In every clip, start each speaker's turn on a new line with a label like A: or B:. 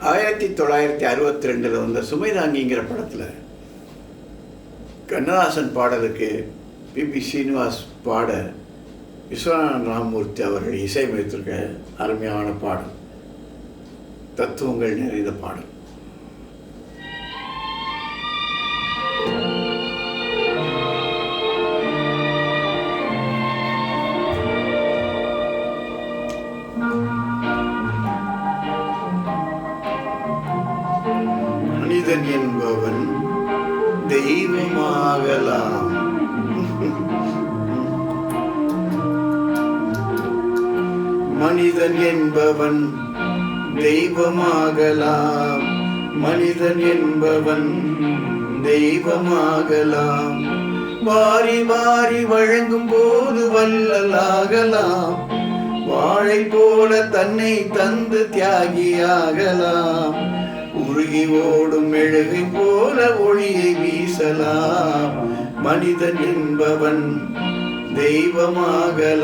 A: 1962 வந்த சுமைதாங்கிங்கிற படத்தில் கண்ணதாசன் பாடலுக்கு பிபி ஸ்ரீனிவாஸ் பாட விஸ்வநாதன் ராமமூர்த்தி அவர்கள் இசையமைத்திருக்க அருமையான பாடல், தத்துவங்கள் நிறைந்த பாடல். மனிதன் என்பவன் தெய்வமாகலாம். மனிதன் என்பவன் தெய்வமாகலாம். மனிதன் என்பவன் தெய்வமாகலாம். வாரி வாரி வழங்கும் போது வள்ளலாகலாம். வாழை போல தன்னை தந்து தியாகியாகலாம். உருகி ஓடும் மெழுகை போல ஒளியை வீசலாம். மனிதன் என்பவன் தெய்வமாகலாம்,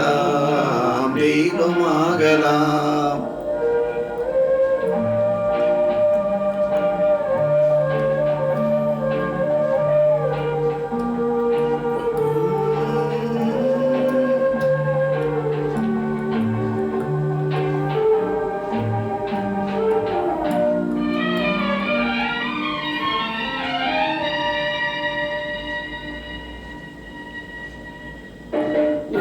A: தெய்வமாகலாம்.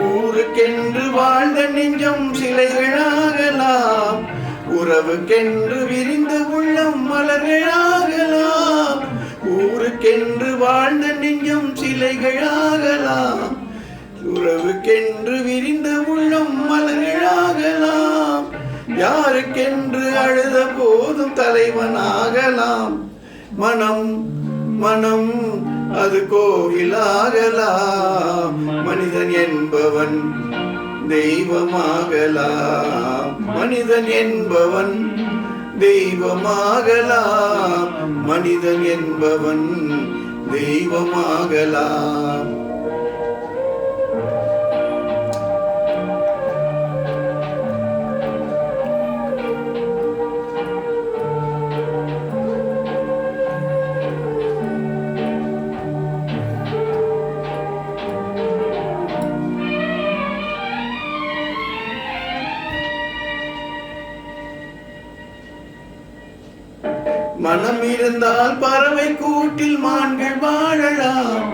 A: ஊருக்கென்று வாழ்ந்த நெஞ்சம் சிலைகளாகலாம். உறவுக்கென்று விரிந்த உள்ளம் மலர்களாகலாம். ஊருக்கென்று வாழ்ந்த நெஞ்சம் சிலைகளாகலாம். உறவுக்கென்று விரிந்த உள்ளம் மலர்களாகலாம். யாருக்கென்று அழுத போதும் தலைவனாகலாம். மனம் மனம் அது கோவிலாகலாம். மனிதன் என்பவன் தெய்வமாகலாம். மனிதன் என்பவன் தெய்வமாகலாம். மனிதன் என்பவன் தெய்வமாகலாம். மனம் இருந்தால் பறவை கூட்டில் மான்கள் வாழலாம்.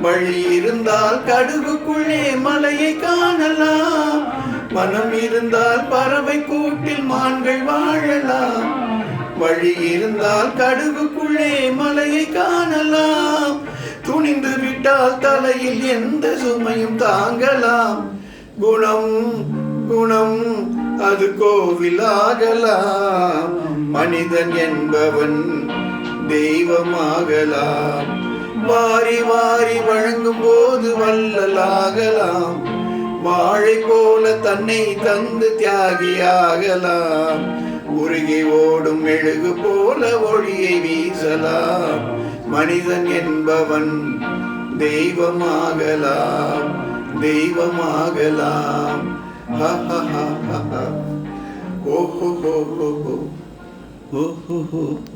A: வழி இருந்தால் கடுகுக்குள்ளே மலையை காணலாம். மனம் இருந்தால் பறவை கூட்டில் மான்கள் வாழலாம். வழி இருந்தால் கடுகுக்குள்ளே மலையை காணலாம். துணிந்து விட்டால் தலையில் எந்த சுமையும் தாங்கலாம். குணம் குணம் அது கோவிலாகலாம். மனிதன் என்பவன் தெய்வமாகலாம். வாரி வாரி வழங்கும் போது வள்ளலாகலாம். வாழை போல தன்னை தந்து தியாகியாகலாம். உருகி ஓடும் மெழுகு போல ஒளியை வீசலாம். மனிதன் என்பவன் தெய்வமாகலாம், தெய்வமாகலாம். Ha ha ha ha ha. Oh ho ho ho ho. Oh ho ho.